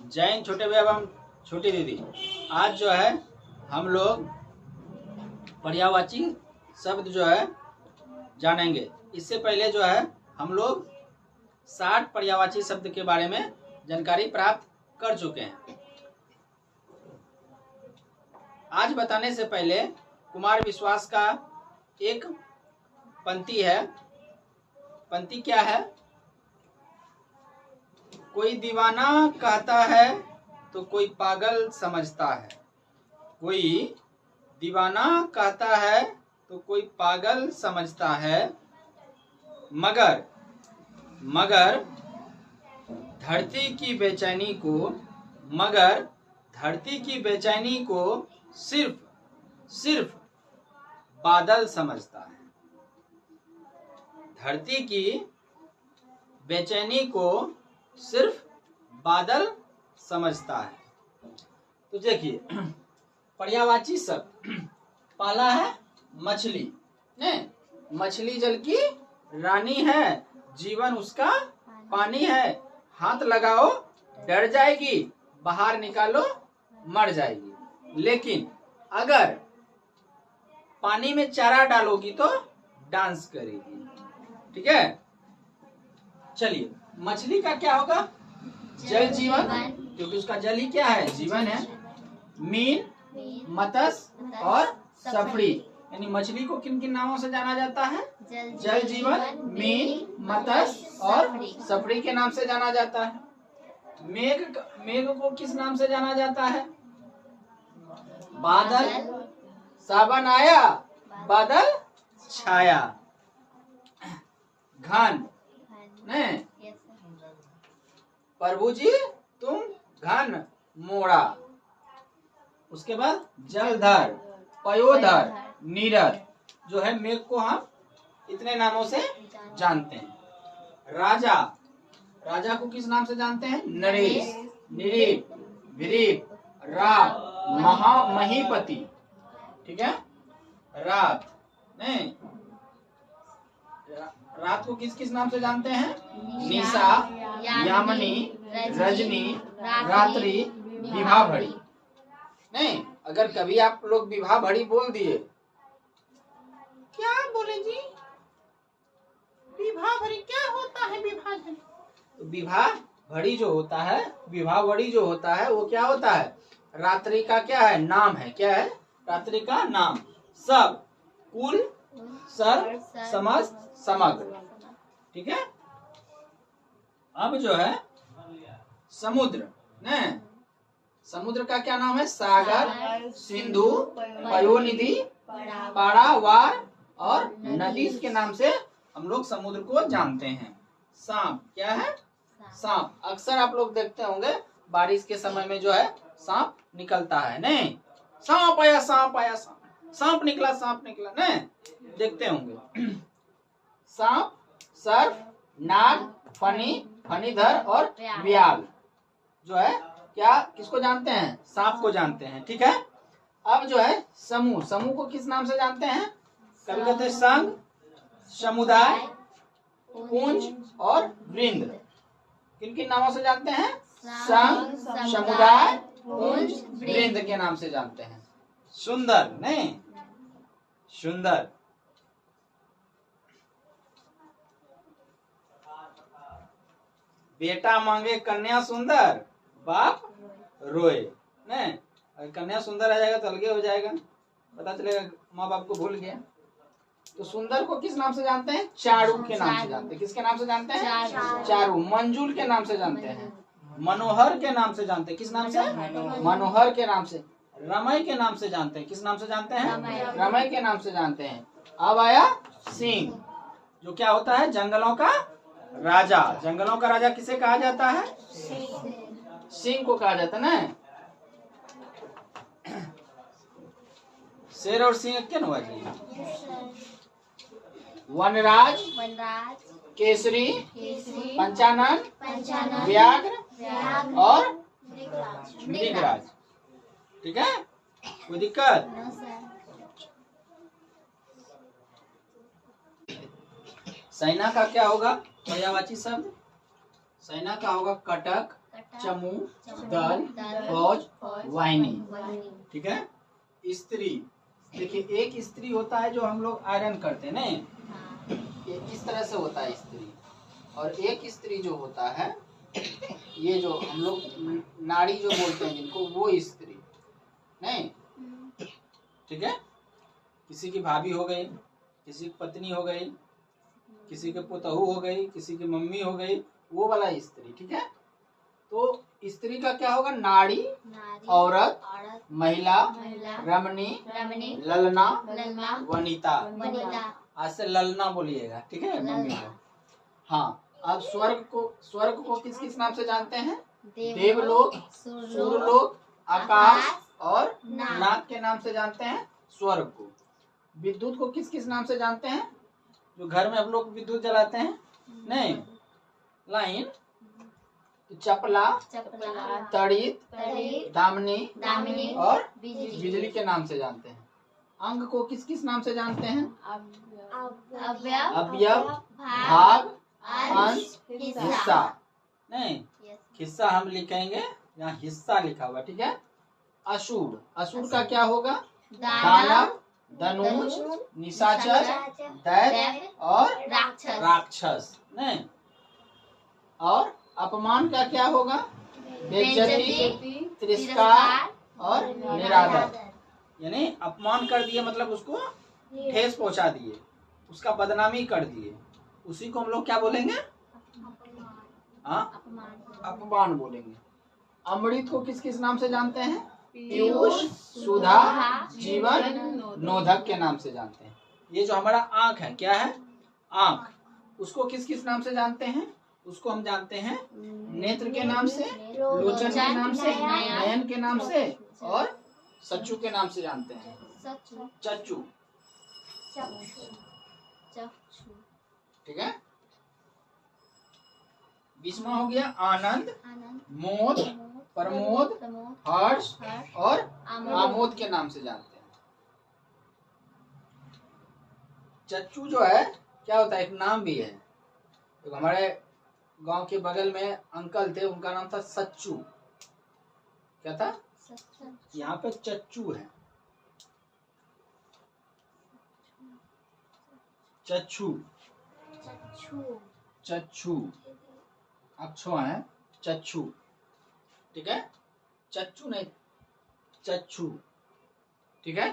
जय हिंद छोटे भैया एवं छोटी दीदी। आज जो है हम लोग पर्यायवाची शब्द जो है जानेंगे। इससे पहले जो है हम लोग 60 पर्यायवाची शब्द के बारे में जानकारी प्राप्त कर चुके हैं। आज बताने से पहले कुमार विश्वास का एक पंक्ति है। पंक्ति क्या है? कोई दीवाना कहता है तो कोई पागल समझता है। कोई दीवाना कहता है तो कोई पागल समझता है। मगर धरती की बेचैनी को सिर्फ बादल समझता है। धरती की बेचैनी को सिर्फ बादल समझता है। तो देखिए पर्यायवाची शब्द पहला है मछली। मछली जल की रानी है, जीवन उसका पानी है। हाथ लगाओ डर जाएगी, बाहर निकालो मर जाएगी। लेकिन अगर पानी में चारा डालोगी तो डांस करेगी। ठीक है, चलिए मछली का क्या होगा? जल जीवन, क्योंकि उसका जल ही क्या है? जीवन है। मीन, मत्स्य और सफड़ी, यानी मछली को किन किन नामों से जाना जाता है? जल जीवन, मीन, मत्स्य और सफड़ी के नाम से जाना जाता है। मेघ को किस नाम से जाना जाता है? बादल। सावन आया बादल छाया। घन, नहीं प्रभु जी तुम घन मोड़ा। उसके बाद जलधर, पयोधर, नीरज। जो है मेघ को हम इतने नामों से जानते हैं। राजा को किस नाम से जानते हैं? नरेश, निरीप, विरीप, रात, महीपति। ठीक है, रात नहीं, रात को किस किस नाम से जानते हैं? निशा, यामिनी, रजनी, रात्रि, विभा भड़ी। नहीं, अगर कभी आप लोग विभा भड़ी बोल दिए, क्या बोले जी? विभा भड़ी क्या होता है? विभाजन। तो विभा भड़ी जो होता है, विभा भड़ी जो होता है वो क्या होता है? रात्रि का क्या है? नाम है। क्या है? रात्रि का नाम। सब, कुल, सर्व, समस्त, समग्र। ठीक है। अब जो है समुद्र, नहीं, समुद्र का क्या नाम है? सागर, सिंधु, पयोनिधि, पारावार और नदी के नाम से हम लोग समुद्र को जानते हैं। सांप क्या है? सांप अक्सर आप लोग देखते होंगे बारिश के समय में जो है सांप निकलता है। नहीं, सांप आया, सांप आया, सांप निकला, सांप निकला, नहीं देखते होंगे। सांप, सर्प, नाग, फनी, फनीधर और व्याल जो है क्या किसको जानते हैं? सांप को जानते हैं। ठीक है। अब जो है समूह को किस नाम से जानते हैं? कभी कहते हैं संघ, समुदाय, पुंज और वृंद। किन किन नामों से जानते हैं? संघ, समुदाय, पुंज, वृंद के नाम से जानते हैं। सुंदर, नहीं सुंदर, बेटा मांगे कन्या सुंदर, बाप रोए। नहीं, अगर कन्या सुंदर आ जाएगा तो अलगे हो जाएगा, पता चलेगा माँ बाप को भूल गया। तो सुंदर को किस नाम से जानते हैं? चारू के नाम से जानते हैं। किसके नाम से जानते हैं? चारू। मंजूल के नाम से जानते हैं। मनोहर के नाम से जानते हैं। किस नाम से? मनोहर के नाम से। रमय के नाम से जानते हैं। किस नाम से जानते हैं? रमय के नाम से जानते हैं। अब आया सिंह, जो क्या होता है? जंगलों का राजा। जंगलों का राजा किसे कहा जाता है? सिंह को कहा जाता है ना। शेर और सिंह क्या हुआ जी? वनराज, केसरी, पंचानन, व्याघ्र और मृगराज। ठीक है, कोई दिक्कत? सेना का क्या होगा पर्यायवाची शब्द? सेना का होगा कटक, चमू, दल, फौज, वाहिनी। ठीक है। स्त्री, देखिए एक स्त्री होता है जो हम लोग आयरन करते हैं ना, ये इस तरह से होता है स्त्री। और एक स्त्री जो होता है, ये जो हम लोग नाड़ी जो बोलते हैं जिनको, वो स्त्री नहीं। ठीक है। किसी की भाभी हो गई, किसी की पत्नी हो गई, किसी के पुतहू हो गई, किसी की मम्मी हो गई, वो वाला स्त्री। ठीक है। तो स्त्री का क्या होगा? नारी, औरत, महिला, रमणी, ललना, वनिता। आज से ललना बोलिएगा। ठीक है मम्मी को। हाँ। अब स्वर्ग को किस किस नाम से जानते हैं? देवलोक, सूर्यलोक, आकाश और नाग के नाम से जानते हैं स्वर्ग को। विद्युत को किस किस नाम से जानते हैं? जो घर में हम लोग विद्युत जलाते हैं नहीं, लाइन, चपला, तड़ित, दामिनी और बिजली के नाम से जानते हैं। अंग को किस किस नाम से जानते हैं? अवयव, भाग, अंश, हिस्सा नहीं। हिस्सा हम लिखेंगे, यहाँ हिस्सा लिखा हुआ। ठीक है। असुर, असुर का क्या होगा? दानव, धनुष, निशाचर, दैत्य और राक्षस नहीं। और अपमान का क्या होगा? बेइज्जती, तिरस्कार और निरादर। यानी अपमान कर दिए मतलब उसको ठेस पहुंचा दिए, उसका बदनामी कर दिए, उसी को हम लोग क्या बोलेंगे? हाँ, अपमान बोलेंगे। अमृत को किस किस नाम से जानते हैं? पीयूष, सुधा, जीवन, नोधक के नाम से जानते हैं। ये जो हमारा आंख है, क्या है? आंख, उसको किस किस नाम से जानते हैं? उसको हम जानते हैं नेत्र के नाम से, लोचन के नाम से, नयन के नाम से और सच्चू के नाम से जानते हैं। चक्षु। ठीक है। 20वां हो गया आनंद, मोद, प्रमोद, हर्ष और आमोद के नाम से जानते हैं। चच्चू जो है क्या होता है? एक नाम भी है। तो हमारे गांव के बगल में अंकल थे, उनका नाम था सच्चू। क्या था? यहाँ पे चच्चू है। चच्चू, चच्चू अक्षो है, चच्चू। ठीक है। चच्चू नहीं, चच्चू। ठीक है।